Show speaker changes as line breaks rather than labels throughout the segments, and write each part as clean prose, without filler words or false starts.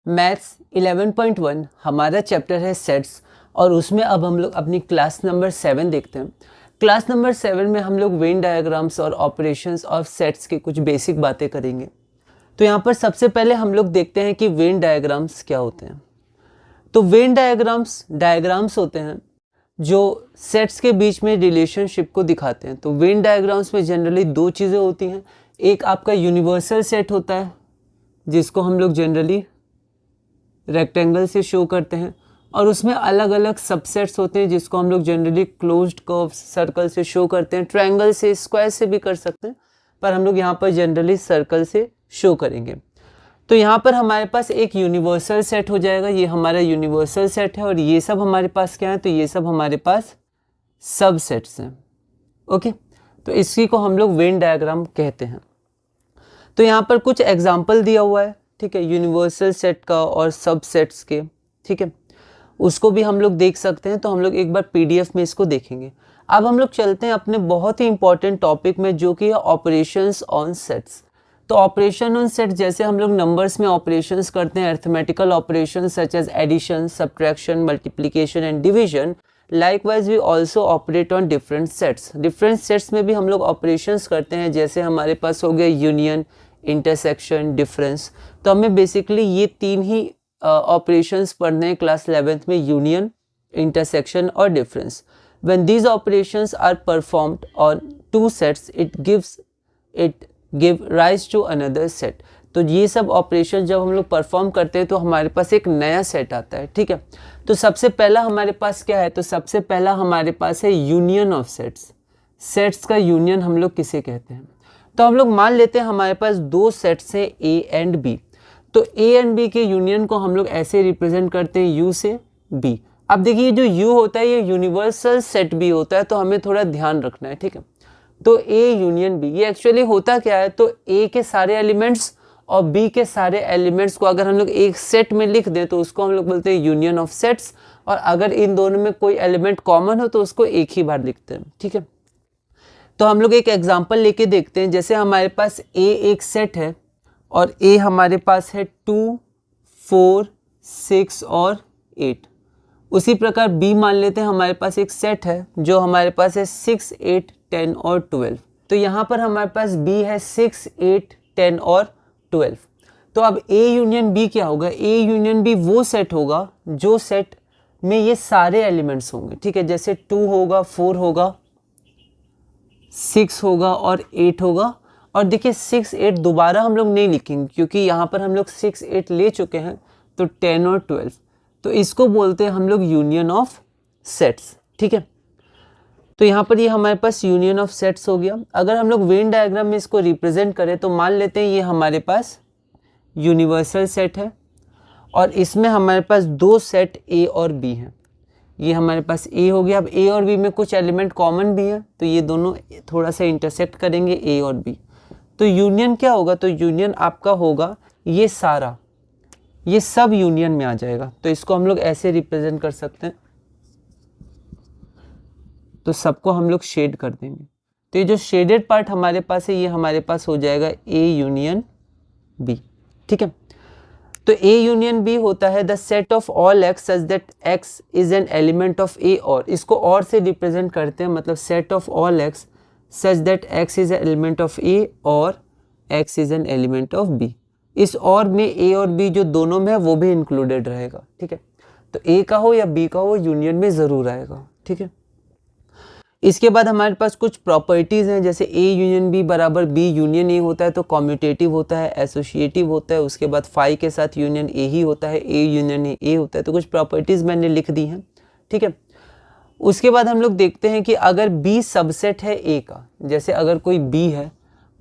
Maths 11.1 हमारा chapter है sets और उसमें अब हम लोग अपनी क्लास नंबर 7 देखते हैं। क्लास नंबर 7 में हम लोग वेन डायग्राम्स और ऑपरेशंस ऑफ सेट्स की कुछ बेसिक बातें करेंगे। तो यहाँ पर सबसे पहले हम लोग देखते हैं कि वेन डायग्राम्स क्या होते हैं। तो वेन डायग्राम्स होते हैं जो सेट्स के बीच में रिलेशनशिप को दिखाते हैं। तो वेन डायग्राम्स में जनरली दो चीज़ें होती हैं। एक आपका यूनिवर्सल सेट होता है जिसको हम लोग जनरली रेक्टेंगल से शो करते हैं, और उसमें अलग अलग सबसेट्स होते हैं जिसको हम लोग जनरली क्लोज्ड कर्व सर्कल से शो करते हैं। ट्रायंगल से, स्क्वायर से भी कर सकते हैं, पर हम लोग यहाँ पर जनरली सर्कल से शो करेंगे। तो यहाँ पर हमारे पास एक यूनिवर्सल सेट हो जाएगा, ये हमारा यूनिवर्सल सेट है, और ये सब हमारे पास क्या है, तो ये सब हमारे पास सबसेट्स हैं। ओके, तो इसी को हम लोग वेन डायग्राम कहते हैं। तो यहाँ पर कुछ एग्जाम्पल दिया हुआ है, ठीक है, यूनिवर्सल सेट का और सबसेट्स के, ठीक है, उसको भी हम लोग देख सकते हैं। तो हम लोग एक बार पीडीएफ में इसको देखेंगे। अब हम लोग चलते हैं अपने बहुत ही इंपॉर्टेंट टॉपिक में, जो कि है ऑपरेशंस ऑन सेट्स। तो ऑपरेशन ऑन सेट, जैसे हम लोग नंबर्स में ऑपरेशंस करते हैं, arithmetical operation such as addition, subtraction, multiplication and division, likewise we also operate on different sets. Different sets में भी हम लोग ऑपरेशंस करते हैं, जैसे हमारे पास हो गया यूनियन, इंटरसेक्शन, डिफरेंस। तो हमें बेसिकली ये तीन ही ऑपरेशंस पढ़ने हैं क्लास 11th में, यूनियन, इंटरसेक्शन और difference. When these operations are performed on two sets it give rise to another set. तो ये सब ऑपरेशन जब हम लोग परफॉर्म करते हैं तो हमारे पास एक नया सेट आता है, ठीक है। तो सबसे पहला हमारे पास क्या है, तो सबसे पहला हमारे पास है यूनियन ऑफ सेट्स। सेट्स का यूनियन हम लोग किसे कहते हैं। तो हम लोग मान लेते हैं हमारे पास दो सेट्स हैं ए एंड बी। तो ए एंड बी के यूनियन को हम लोग ऐसे रिप्रेजेंट करते हैं यू से बी। अब देखिए जो यू होता है ये यूनिवर्सल सेट भी होता है, तो हमें थोड़ा ध्यान रखना है, ठीक है। तो ए यूनियन बी, ये एक्चुअली होता क्या है, तो ए के सारे एलिमेंट्स और बी के सारे एलिमेंट्स को अगर हम लोग एक सेट में लिख दें तो उसको हम लोग बोलते हैं यूनियन ऑफ सेट्स, और अगर इन दोनों में कोई एलिमेंट कॉमन हो तो उसको एक ही बार लिखते हैं, ठीक है। तो हम लोग एक एग्जांपल लेके देखते हैं। जैसे हमारे पास ए एक सेट है और ए हमारे पास है 2, 4, 6 और 8। उसी प्रकार बी मान लेते हैं हमारे पास एक सेट है जो हमारे पास है 6, 8, 10 और 12। तो यहाँ पर हमारे पास बी है 6, 8, 10 और 12। तो अब ए यूनियन बी क्या होगा, ए यूनियन बी वो सेट होगा जो सेट में ये सारे एलिमेंट्स होंगे, ठीक है। जैसे 2 होगा, 4 होगा, 6 होगा और 8 होगा। और देखिए 6, 8 दोबारा हम लोग नहीं लिखेंगे क्योंकि यहाँ पर हम लोग 6, 8 ले चुके हैं, तो 10 और 12। तो इसको बोलते हैं हम लोग यूनियन ऑफ सेट्स, ठीक है। तो यहाँ पर ये हमारे पास यूनियन ऑफ सेट्स हो गया। अगर हम लोग वेन डायग्राम में इसको रिप्रेजेंट करें तो मान लेते हैं ये हमारे पास यूनिवर्सल सेट है और इसमें हमारे पास दो सेट ए और बी हैं। ये हमारे पास ए हो गया। अब ए और बी में कुछ एलिमेंट कॉमन भी है, तो ये दोनों थोड़ा सा इंटरसेक्ट करेंगे, ए और बी। तो यूनियन क्या होगा, तो यूनियन आपका होगा ये सारा, ये सब यूनियन में आ जाएगा। तो इसको हम लोग ऐसे रिप्रेजेंट कर सकते हैं, तो सबको हम लोग शेड कर देंगे। तो ये जो शेडेड पार्ट हमारे पास है ये हमारे पास हो जाएगा ए यूनियन बी, ठीक है। तो ए यूनियन बी होता है the set of all x such that x is an element of A, और इसको और से रिप्रेजेंट करते हैं, मतलब set of all x such that x is an element of A और x is an element of B. इस और में ए और बी जो दोनों में है वो भी इंक्लूडेड रहेगा, ठीक है। तो ए का हो या बी का हो यूनियन में ज़रूर आएगा, ठीक है। इसके बाद हमारे पास कुछ प्रॉपर्टीज़ हैं, जैसे ए यूनियन बी बराबर बी यूनियन ए होता है, तो कॉम्यूटेटिव होता है, एसोसिएटिव होता है। उसके बाद फाई के साथ यूनियन ए ही होता है, ए यूनियन ए होता है। तो कुछ प्रॉपर्टीज़ मैंने लिख दी हैं, ठीक है। उसके बाद हम लोग देखते हैं कि अगर बी सबसेट है ए का, जैसे अगर कोई बी है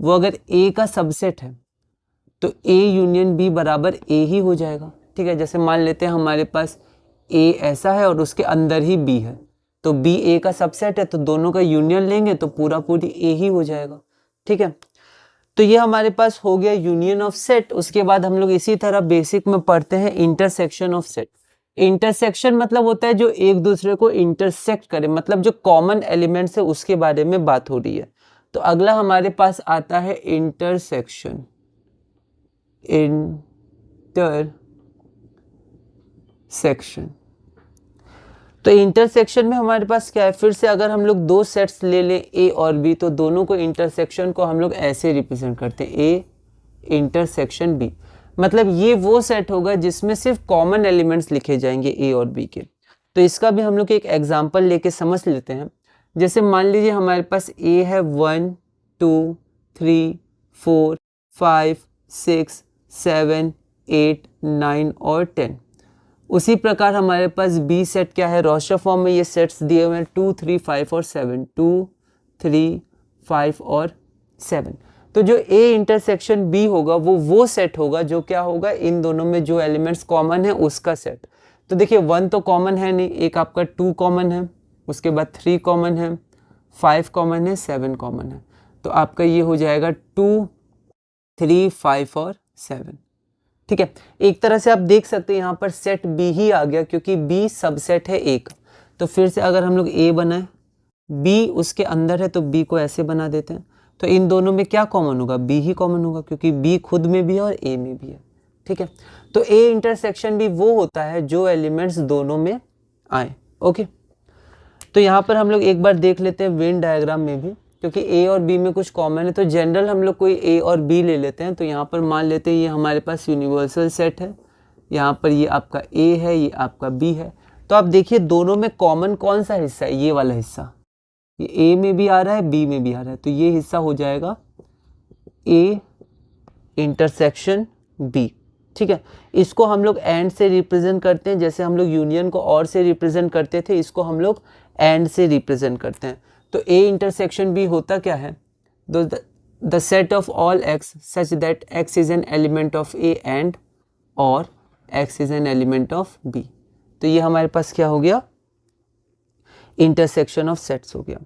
वो अगर ए का सबसेट है तो ए यूनियन बी बराबर ए ही हो जाएगा, ठीक है। जैसे मान लेते हैं हमारे पास ए ऐसा है और उसके अंदर ही बी है, तो बी ए का सबसेट है, तो दोनों का यूनियन लेंगे तो पूरा पूरी ए ही हो जाएगा, ठीक है। तो ये हमारे पास हो गया यूनियन ऑफ सेट। उसके बाद हम लोग इसी तरह बेसिक में पढ़ते हैं इंटरसेक्शन ऑफ सेट। इंटरसेक्शन मतलब होता है जो एक दूसरे को इंटरसेक्ट करे, मतलब जो कॉमन एलिमेंट्स है उसके बारे में बात हो रही है। तो अगला हमारे पास आता है इंटरसेक्शन। Intersection section. तो इंटरसेक्शन में हमारे पास क्या है, फिर से अगर हम लोग दो सेट्स ले लें ए और बी, तो दोनों को इंटरसेक्शन को हम लोग ऐसे रिप्रेजेंट करते हैं, ए इंटरसेक्शन बी। मतलब ये वो सेट होगा जिसमें सिर्फ कॉमन एलिमेंट्स लिखे जाएंगे ए और बी के। तो इसका भी हम लोग एक एग्जांपल लेके समझ लेते हैं। जैसे मान लीजिए हमारे पास ए है 1 2 3 4 5 6 7 8 9 और 10। उसी प्रकार हमारे पास बी सेट क्या है, रोस्टर फॉर्म में ये सेट्स दिए हुए हैं 2 3 5 और 7, 2 3 5 और 7। तो जो ए इंटरसेक्शन बी होगा वो सेट होगा जो क्या होगा, इन दोनों में जो एलिमेंट्स कॉमन है उसका सेट। तो देखिए 1 तो कॉमन है नहीं, एक आपका 2 कॉमन है, उसके बाद 3 कॉमन है, 5 कॉमन है, 7 कॉमन है। तो आपका ये हो जाएगा 2 3 5 और 7। ठीक है, एक तरह से आप देख सकते हैं यहाँ पर सेट बी ही आ गया क्योंकि बी सबसेट है ए का। तो फिर से अगर हम लोग ए बनाए, बी उसके अंदर है तो बी को ऐसे बना देते हैं। तो इन दोनों में क्या कॉमन होगा, बी ही कॉमन होगा क्योंकि बी खुद में भी है और ए में भी है। ठीक है, तो ए इंटरसेक्शन भी वो होता है जो एलिमेंट्स दोनों में आए। ओके, तो यहाँ पर हम लोग एक बार देख लेते हैं वेन डायग्राम में भी, क्योंकि ए और बी में कुछ कॉमन है तो जनरल हम लोग कोई ए और बी ले लेते हैं। तो यहाँ पर मान लेते हैं ये हमारे पास यूनिवर्सल सेट है, यहाँ पर ये आपका ए है, ये आपका बी है। तो आप देखिए दोनों में कॉमन कौन सा हिस्सा है, ये वाला हिस्सा, ये ए में भी आ रहा है बी में भी आ रहा है, तो ये हिस्सा हो जाएगा ए इंटरसेक्शन बी। ठीक है, इसको हम लोग एंड से रिप्रेजेंट करते हैं, जैसे हम लोग यूनियन को और से रिप्रेजेंट करते थे, इसको हम लोग एंड से रिप्रेजेंट करते हैं। तो ए इंटरसेक्शन बी होता क्या है, the set of all x such that x is an element of A and और x is an element of B. तो ये हमारे पास क्या हो गया, इंटरसेक्शन ऑफ सेट्स हो गया।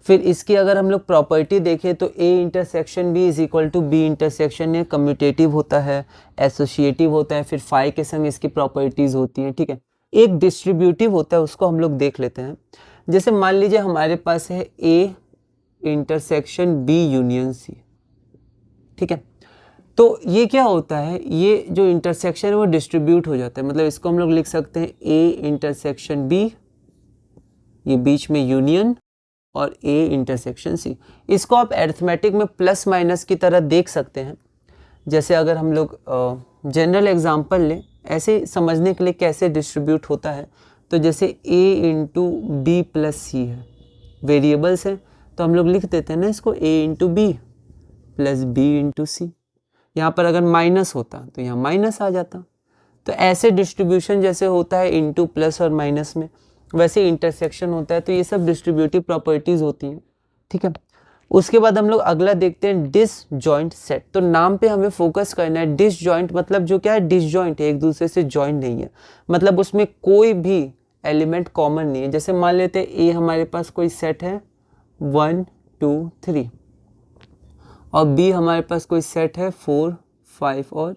फिर इसकी अगर हम लोग प्रॉपर्टी देखें तो A intersection B is equal to B intersection, ये कम्यूटेटिव होता है, एसोसिएटिव होता है, फिर फाई के संग इसकी प्रॉपर्टीज होती हैं। ठीक है, एक डिस्ट्रीब्यूटिव होता है, उसको हम लोग देख लेते हैं। जैसे मान लीजिए हमारे पास है A intersection B union C. ठीक है, तो ये क्या होता है, ये जो इंटरसेक्शन है वो डिस्ट्रीब्यूट हो जाता है। मतलब इसको हम लोग लिख सकते हैं ए इंटरसेक्शन बी, ये बीच में यूनियन, और ए इंटरसेक्शन सी। इसको आप अरिथमेटिक में प्लस माइनस की तरह देख सकते हैं। जैसे अगर हम लोग जनरल एग्जांपल लें ऐसे समझने के लिए कैसे डिस्ट्रीब्यूट होता है, तो जैसे a इंटू बी प्लस सी है, वेरिएबल्स हैं तो हम लोग लिख देते हैं ना इसको a into B plus B into C. यहाँ पर अगर माइनस होता तो यहाँ माइनस आ जाता। तो ऐसे डिस्ट्रीब्यूशन जैसे होता है इंटू प्लस और माइनस में, वैसे इंटरसेक्शन होता है। तो ये सब डिस्ट्रीब्यूटिव प्रॉपर्टीज होती हैं। ठीक है, उसके बाद हम लोग अगला देखते हैं डिसजॉइंट सेट। तो नाम पे हमें फोकस करना है। डिसजॉइंट मतलब जो क्या है, डिसजॉइंट है, एक दूसरे से जॉइंट नहीं है, मतलब उसमें कोई भी एलिमेंट कॉमन नहीं है। जैसे मान लेते हैं ए हमारे पास कोई सेट है 1 2 3 और बी हमारे पास कोई सेट है 4 5 और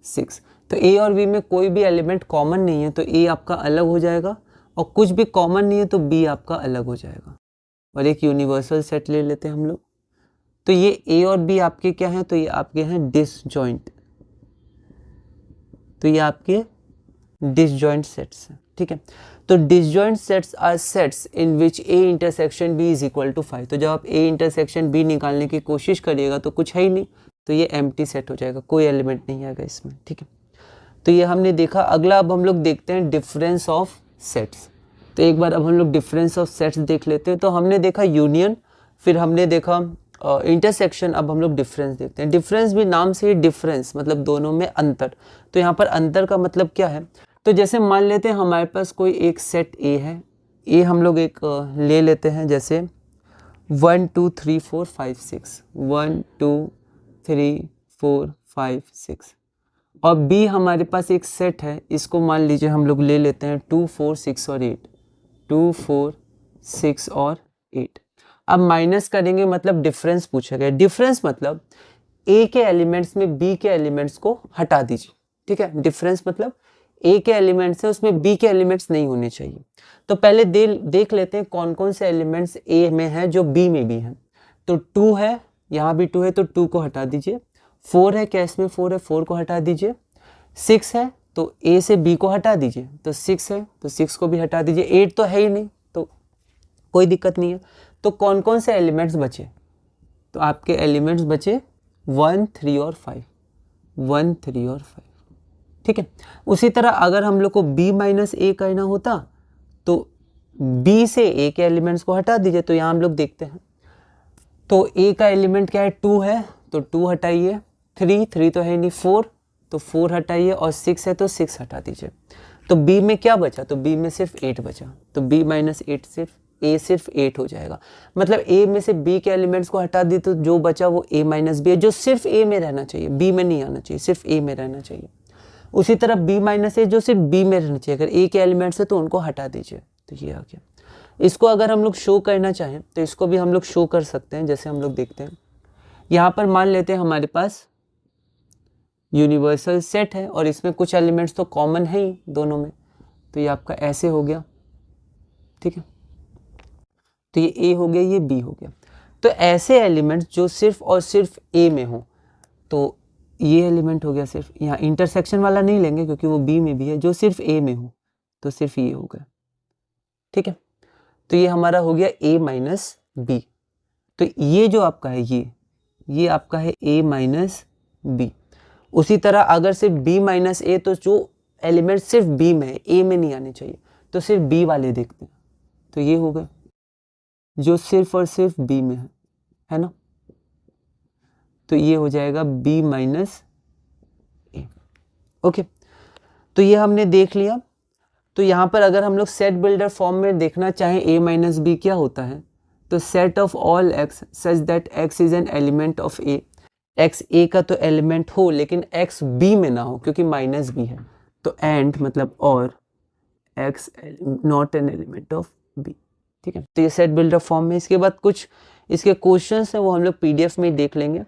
6। तो ए और बी में कोई भी एलिमेंट कॉमन नहीं है तो ए आपका अलग हो जाएगा, और कुछ भी कॉमन नहीं है तो बी आपका अलग हो जाएगा। और एक यूनिवर्सल सेट ले लेते हैं हम लोग। तो ये ए और बी आपके क्या हैं, तो ये आपके हैं डिसजॉइंट। तो ये आपके डिसजॉइंट सेट्स हैं। ठीक है, तो disjoint sets are sets in which A intersection B is equal to 5। तो जब आप ए इंटरसेक्शन बी निकालने की कोशिश करिएगा तो कुछ है ही नहीं, तो ये एम्प्टी सेट हो जाएगा, कोई एलिमेंट नहीं आएगा इसमें। ठीक है, तो ये हमने देखा। अगला अब हम लोग देखते हैं डिफरेंस ऑफ सेट्स। तो एक बार अब हम लोग डिफरेंस ऑफ सेट्स देख लेते हैं। तो हमने देखा यूनियन, फिर हमने देखा इंटरसेक्शन, अब हम लोग डिफरेंस देखते हैं। डिफरेंस भी नाम से ही डिफरेंस मतलब दोनों में अंतर। तो यहाँ पर अंतर का मतलब क्या है, तो जैसे मान लेते हैं हमारे पास कोई एक सेट ए है, ए हम लोग एक ले लेते हैं, जैसे 1 2 3 4 5 6, 1 2 3 4 5 6। और बी हमारे पास एक सेट है, इसको मान लीजिए हम लोग ले लेते हैं 2 4 6 और 8, 2 4 6 और 8। अब माइनस करेंगे मतलब डिफरेंस पूछा गया। डिफरेंस मतलब ए के एलिमेंट्स में बी के एलिमेंट्स को हटा दीजिए। ठीक है, डिफरेंस मतलब ए के एलिमेंट्स है उसमें बी के एलिमेंट्स नहीं होने चाहिए। तो पहले देख लेते हैं कौन कौन से एलिमेंट्स ए में हैं जो बी में भी हैं। तो 2 है, यहाँ भी 2 है तो 2 को हटा दीजिए। 4 है, क्या इसमें 4 है, 4 को हटा दीजिए। 6 है तो ए से बी को हटा दीजिए, तो 6 है तो 6 को भी हटा दीजिए, 8 तो है ही नहीं तो कोई दिक्कत नहीं है। तो कौन कौन से एलिमेंट्स बचे, तो आपके एलिमेंट्स बचे 1, 3 और 5, 1, 3 और 5, ठीक है। उसी तरह अगर हम लोग को b माइनस ए करना होता तो b से a के एलिमेंट्स को हटा दीजिए। तो यहाँ हम लोग देखते हैं, तो a का एलिमेंट क्या है, 2 है तो 2 हटाइए, 3 तो है नहीं, 4 तो 4 हटाइए, और 6 है तो 6 हटा दीजिए। तो b में क्या बचा, तो b में सिर्फ 8 बचा, तो b माइनस 8 सिर्फ 8 हो जाएगा। मतलब a में से b के एलिमेंट्स को हटा दी तो जो बचा वो a माइनस बी है, जो सिर्फ a में रहना चाहिए, b में नहीं आना चाहिए, सिर्फ a में रहना चाहिए। उसी तरह b माइनस ए जो सिर्फ b में रहना चाहिए, अगर a के एलिमेंट्स है तो उनको हटा दीजिए, तो ये आ गया। इसको अगर हम लोग शो करना चाहें तो इसको भी हम लोग शो कर सकते हैं। जैसे हम लोग देखते हैं, यहाँ पर मान लेते हैं हमारे पास यूनिवर्सल सेट है और इसमें कुछ एलिमेंट्स तो कॉमन है ही दोनों में, तो ये आपका ऐसे हो गया, ठीक है। तो ये a हो गया, ये b हो गया। तो ऐसे एलिमेंट्स जो सिर्फ और सिर्फ a में हो, तो ये एलिमेंट हो गया सिर्फ, यहाँ इंटरसेक्शन वाला नहीं लेंगे क्योंकि वो b में भी है, जो सिर्फ a में हो तो सिर्फ ये हो गया, ठीक है। तो ये हमारा हो गया a माइनस बी। तो ये जो आपका है ये आपका है a माइनस बी। उसी तरह अगर सिर्फ b माइनस ए, तो जो एलिमेंट सिर्फ b में है, a में नहीं आने चाहिए, तो सिर्फ b वाले देखते हैं। तो ये हो गया जो सिर्फ और सिर्फ b में है ना, तो ये हो जाएगा b माइनस ए। ओके, तो ये हमने देख लिया। तो यहाँ पर अगर हम लोग सेट बिल्डर फॉर्म में देखना चाहें a माइनस बी क्या होता है, तो set of all x such that x is an element of a, x a का तो एलिमेंट हो लेकिन x b में ना हो क्योंकि माइनस b है, तो एंड मतलब और x not an element of b, ठीक है। तो ये सेट बिल्डर फॉर्म में। इसके बाद कुछ इसके क्वेश्चंस हैं वो हम लोग PDF में ही देख लेंगे।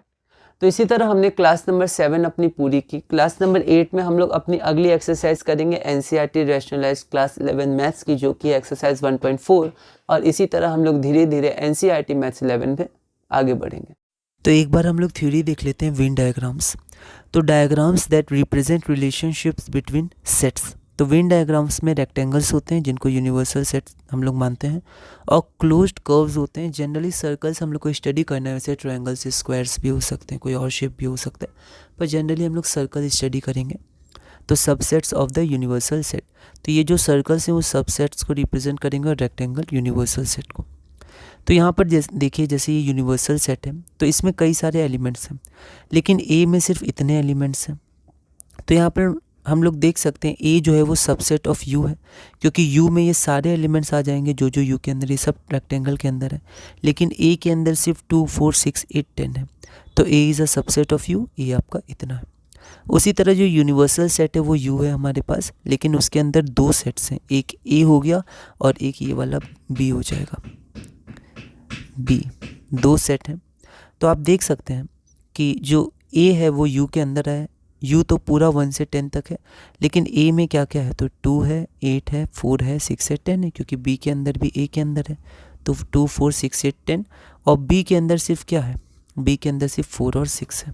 तो इसी तरह हमने क्लास नंबर 7 अपनी पूरी की। क्लास नंबर 8 में हम लोग अपनी अगली एक्सरसाइज करेंगे NCERT रैशनलाइज्ड क्लास 11 मैथ्स की, जो कि एक्सरसाइज 1.4, और इसी तरह हम लोग धीरे धीरे NCERT मैथ्स 11 पे आगे बढ़ेंगे।
तो एक बार हम लोग थ्योरी देख लेते हैं, वेन डायग्राम्स। तो diagrams that represent relationships between sets. तो वेन डायग्राम्स में रेक्टेंगल्स होते हैं जिनको यूनिवर्सल सेट्स हम लोग मानते हैं, और क्लोज्ड कर्व्स होते हैं। जनरली सर्कल्स हम लोग को स्टडी करना है, वैसे ट्रायंगल्स स्क्वायर्स भी हो सकते हैं, कोई और शेप भी हो सकता है, पर जनरली हम लोग सर्कल स्टडी करेंगे। तो subsets of the universal set, तो ये जो सर्कल्स हैं वो सबसेट्स को रिप्रेजेंट करेंगे और रेक्टेंगल यूनिवर्सल सेट को। तो यहाँ पर देखिए जैसे ये यूनिवर्सल सेट है तो इसमें कई सारे एलिमेंट्स हैं, लेकिन ए में सिर्फ इतने एलिमेंट्स हैं। तो यहाँ पर हम लोग देख सकते हैं ए जो है वो सबसेट ऑफ यू है, क्योंकि यू में ये सारे एलिमेंट्स आ जाएंगे जो जो यू के अंदर, ये सब रेक्टेंगल के अंदर है। लेकिन ए के अंदर सिर्फ 2, 4, 6, 8, 10 है, तो A is a subset of U, A आपका इतना है। उसी तरह जो यूनिवर्सल सेट है वो यू है हमारे पास, लेकिन उसके अंदर 2 सेट्स हैं, एक ए हो गया और एक ये वाला बी हो जाएगा, बी, 2 सेट हैं। तो आप देख सकते हैं कि जो ए है वो यू के अंदर है, यू तो पूरा 1 से 10 तक है, लेकिन ए में क्या क्या है, तो 2 है, 8 है, 4 है, 6 है, 10 है, क्योंकि बी के अंदर भी ए के अंदर है, तो 2, 4, 6, 8, 10, और बी के अंदर सिर्फ क्या है, बी के अंदर सिर्फ 4 और 6 है,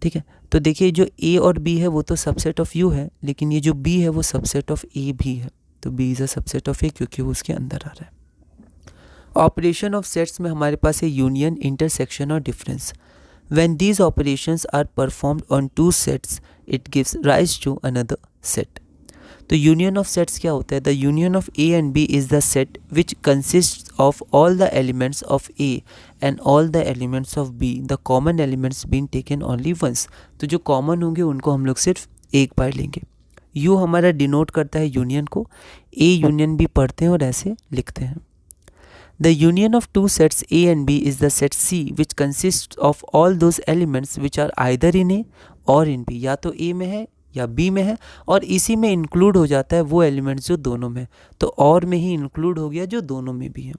ठीक है। तो देखिए जो ए और बी है वो तो सबसेट ऑफ यू है, लेकिन ये जो बी है वो सबसेट ऑफ ए भी है, तो B is a subset of A क्योंकि वो उसके अंदर आ रहा है। ऑपरेशन ऑफ सेट्स में हमारे पास है यूनियन, इंटरसेक्शन और difference. When these operations are performed on 2 sets, it gives rise to another set. तो union of sets क्या होता है? The union of A and B is the set which consists of all the elements of A and all the elements of B, the common elements being taken only once. तो जो common होंगे उनको हम लोग सिर्फ एक बार लेंगे। U हमारा डिनोट करता है यूनियन को, A यूनियन B पढ़ते हैं और ऐसे लिखते हैं। The union of 2 sets A and B is the set C, which consists of all those elements which are either in A or in B. या तो A में है या B में है, और इसी में इंक्लूड हो जाता है वो एलिमेंट्स जो दोनों में, तो और में ही इंक्लूड हो गया जो दोनों में भी है।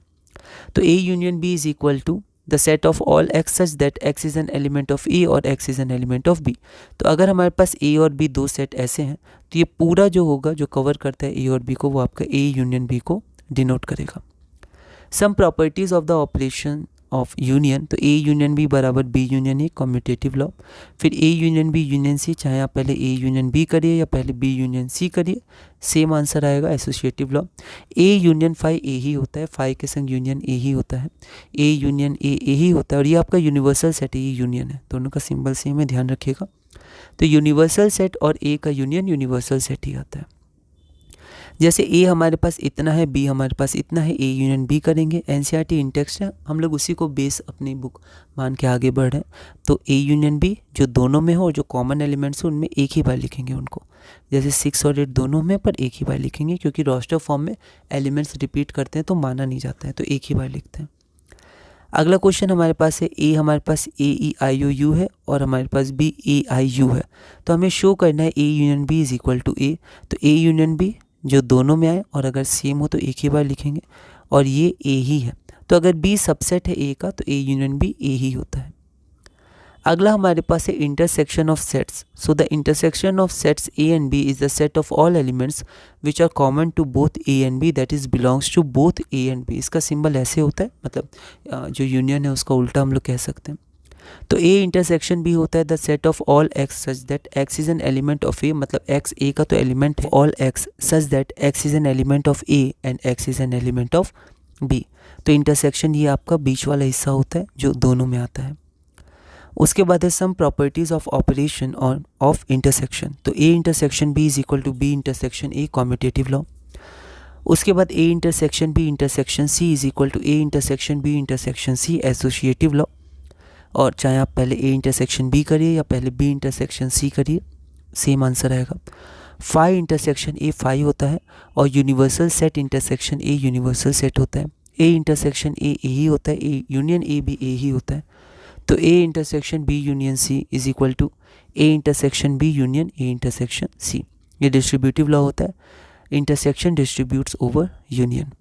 तो A union B is equal to the set of all x such that x is an element of A और x is an element of B। तो अगर हमारे पास A और B 2 सेट ऐसे हैं तो ये पूरा जो होगा जो कवर करता है A और B को, वो आपका A यूनियन B को डिनोट करेगा। Some properties of the operation of union, तो ए यूनियन बी बराबर B union A, commutative law. फिर A union B union C, चाहे आप पहले ए यूनियन बी करिए या पहले बी यूनियन सी करिए, सेम आंसर आएगा, associative law. A union phi A ही होता है, फाई के संग यूनियन ए ही होता है, ए यूनियन ए ही होता है, और ये आपका यूनिवर्सल सेट है, ये यूनियन है, दोनों का सिंबल सेम है, ध्यान रखिएगा। तो यूनिवर्सल सेट और ए का यूनियन यूनिवर्सल सेट ही आता है। जैसे ए हमारे पास इतना है, बी हमारे पास इतना है, ए यूनियन बी करेंगे, एनसीईआरटी इन टेक्स्ट है, हम लोग उसी को बेस अपनी बुक मान के आगे बढ़ रहे हैं। तो ए यूनियन बी जो दोनों में हो और जो कॉमन एलिमेंट्स हो उनमें एक ही बार लिखेंगे उनको, जैसे 6 और 8 दोनों में, पर एक ही बार लिखेंगे, क्योंकि रोस्टर फॉर्म में एलिमेंट्स रिपीट करते हैं तो माना नहीं जाता है, तो एक ही बार लिखते हैं। अगला क्वेश्चन हमारे पास है, ए हमारे पास ए ई आई ओ यू है और हमारे पास बी ए आई यू है, तो हमें शो करना है A union B is equal to A. तो ए यूनियन बी जो दोनों में आए और अगर सेम हो तो एक ही बार लिखेंगे, और ये ए ही है, तो अगर बी सबसेट है ए का तो ए यूनियन बी ए ही होता है। अगला हमारे पास है intersection of sets. So the intersection of sets A and B is the set of all elements which are common to both A and B, that is belongs to both A and B. इसका symbol ऐसे होता है, मतलब जो union है उसका उल्टा हम लोग कह सकते हैं। तो ए इंटरसेक्शन बी होता है the set of all x such that x is an element of A, मतलब एक्स ए का तो एलिमेंट है, all x such that x is an element of A and x is an element of B. तो intersection ये आपका बीच वाला हिस्सा होता है जो दोनों में आता है। उसके बाद है सम प्रॉपर्टीज ऑफ ऑपरेशन और ऑफ इंटरसेक्शन। तो A intersection B is equal to B intersection A, commutative law. उसके बाद A intersection B intersection C is equal to A intersection B intersection C, associative law. और चाहे आप पहले ए intersection B करिए या पहले बी इंटरसेक्शन सी करिए, सेम आंसर आएगा। फाई इंटरसेक्शन ए फाई होता है और universal set intersection a universal set होता है। ए इंटरसेक्शन ए ही होता है, ए यूनियन ए भी ए ही होता है। तो A intersection B union C is equal to A intersection B union A intersection C. ये डिस्ट्रीब्यूटिव लॉ होता है, इंटरसेक्शन डिस्ट्रीब्यूट्स ओवर यूनियन।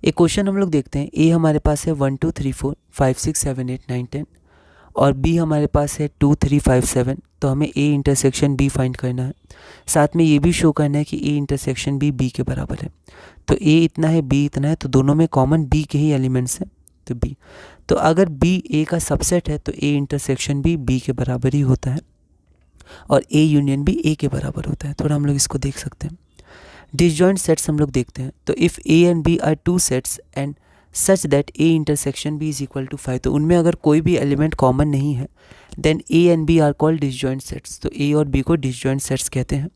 एक क्वेश्चन हम लोग देखते हैं, ए हमारे पास है 1 2 3 4 5 6 7 8 9 10 और बी हमारे पास है 2 3 5 7, तो हमें ए इंटरसेक्शन बी फाइंड करना है। साथ में ये भी शो करना है कि ए इंटरसेक्शन बी बी के बराबर है। तो ए इतना है, बी इतना है, तो दोनों में कॉमन बी के ही एलिमेंट्स हैं, तो बी। तो अगर बी ए का सबसेट है तो ए इंटरसेक्शन भी बी के बराबर ही होता है और ए यूनियन भी ए के बराबर होता है। थोड़ा हम लोग इसको देख सकते हैं। डिसजॉइंट सेट्स हम लोग देखते हैं, तो if A and B are two sets and such that A intersection B is equal to 5, तो उनमें अगर कोई भी एलिमेंट कॉमन नहीं है then A and B are called disjoint sets. तो ए और बी को डिसजॉइंट सेट्स कहते हैं।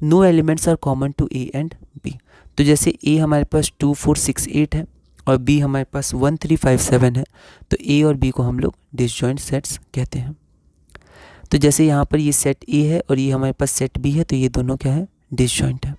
No elements are common to A and B. तो जैसे ए हमारे पास 2 4 6 8 है और बी हमारे पास 1 3 5 7 है, तो ए और बी को हम लोग डिसजॉइंट सेट्स कहते हैं। तो जैसे यहाँ पर ये सेट ए है और ये हमारे पास सेट बी है, तो ये दोनों क्या है, डिसजॉइंट है।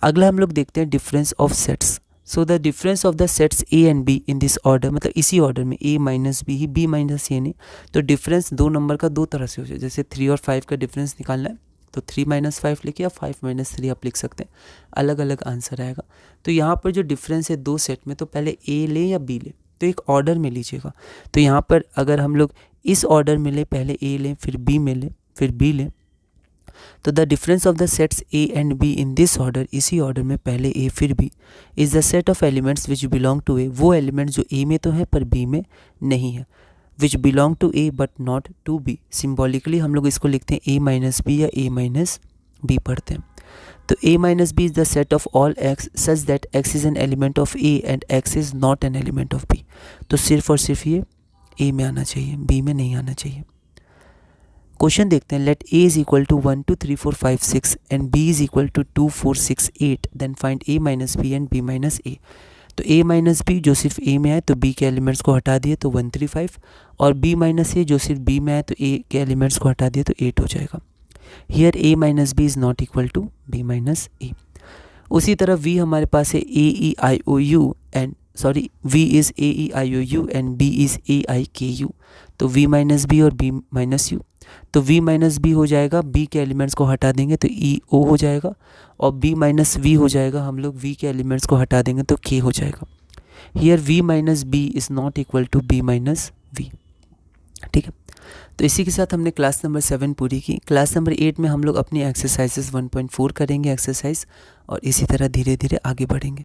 अगला हम लोग देखते हैं difference of sets. So the difference of the sets A and B in this order, मतलब इसी ऑर्डर में ए माइनस बी ही, बी माइनस ए नहीं। तो डिफरेंस दो नंबर का दो तरह से हो जाए, जैसे 3 और 5 का डिफरेंस निकालना है तो 3 - 5 लिखिए या 5 - 3 आप लिख सकते हैं, अलग अलग आंसर आएगा। तो यहाँ पर जो डिफरेंस है दो सेट में, तो पहले ए लें या बी लें, तो एक ऑर्डर में लीजिएगा। तो यहाँ पर अगर हम लोग इस ऑर्डर में लें, पहले ए लें फिर बी में लें फिर बी लें, तो the difference of the sets A and B in this order, इसी ऑर्डर में पहले ए फिर B, is the set of elements which belong to A, वो एलिमेंट जो ए में तो है पर बी में नहीं है, which belong to A but not to B. Symbolically हम लोग इसको लिखते हैं ए माइनस बी या ए माइनस बी पढ़ते हैं। तो A minus B is the set of all x such that x is an element of A and x is not an element of B. तो सिर्फ और सिर्फ ये ए में आना चाहिए, बी में नहीं आना चाहिए। क्वेश्चन देखते हैं, let A is equal to 1 2 3 4 5 6 and B is equal to 2 4 6 8, then find A minus B and B minus A. तो ए माइनस बी जो सिर्फ ए में आए तो बी के एलिमेंट्स को हटा दिए तो 1 3 5, और बी माइनस ए जो सिर्फ बी में आए तो ए के एलिमेंट्स को हटा दिए तो 8 हो जाएगा। Here A minus B is not equal to B minus A. उसी तरह वी हमारे पास है A E I O U and sorry V is A E I O U and B is A I K U. तो V minus B और B minus U, तो V minus B हो जाएगा, B के elements को हटा देंगे तो ई ओ हो जाएगा, और बी माइनस वी हो जाएगा, हम लोग वी के एलिमेंट्स को हटा देंगे तो के हो जाएगा। Here V minus B is not equal to B minus V. ठीक है, तो इसी के साथ हमने क्लास नंबर 7 पूरी की। क्लास नंबर 8 में हम लोग अपनी एक्सरसाइजेस 1.4 करेंगे एक्सरसाइज, और इसी तरह धीरे धीरे आगे बढ़ेंगे।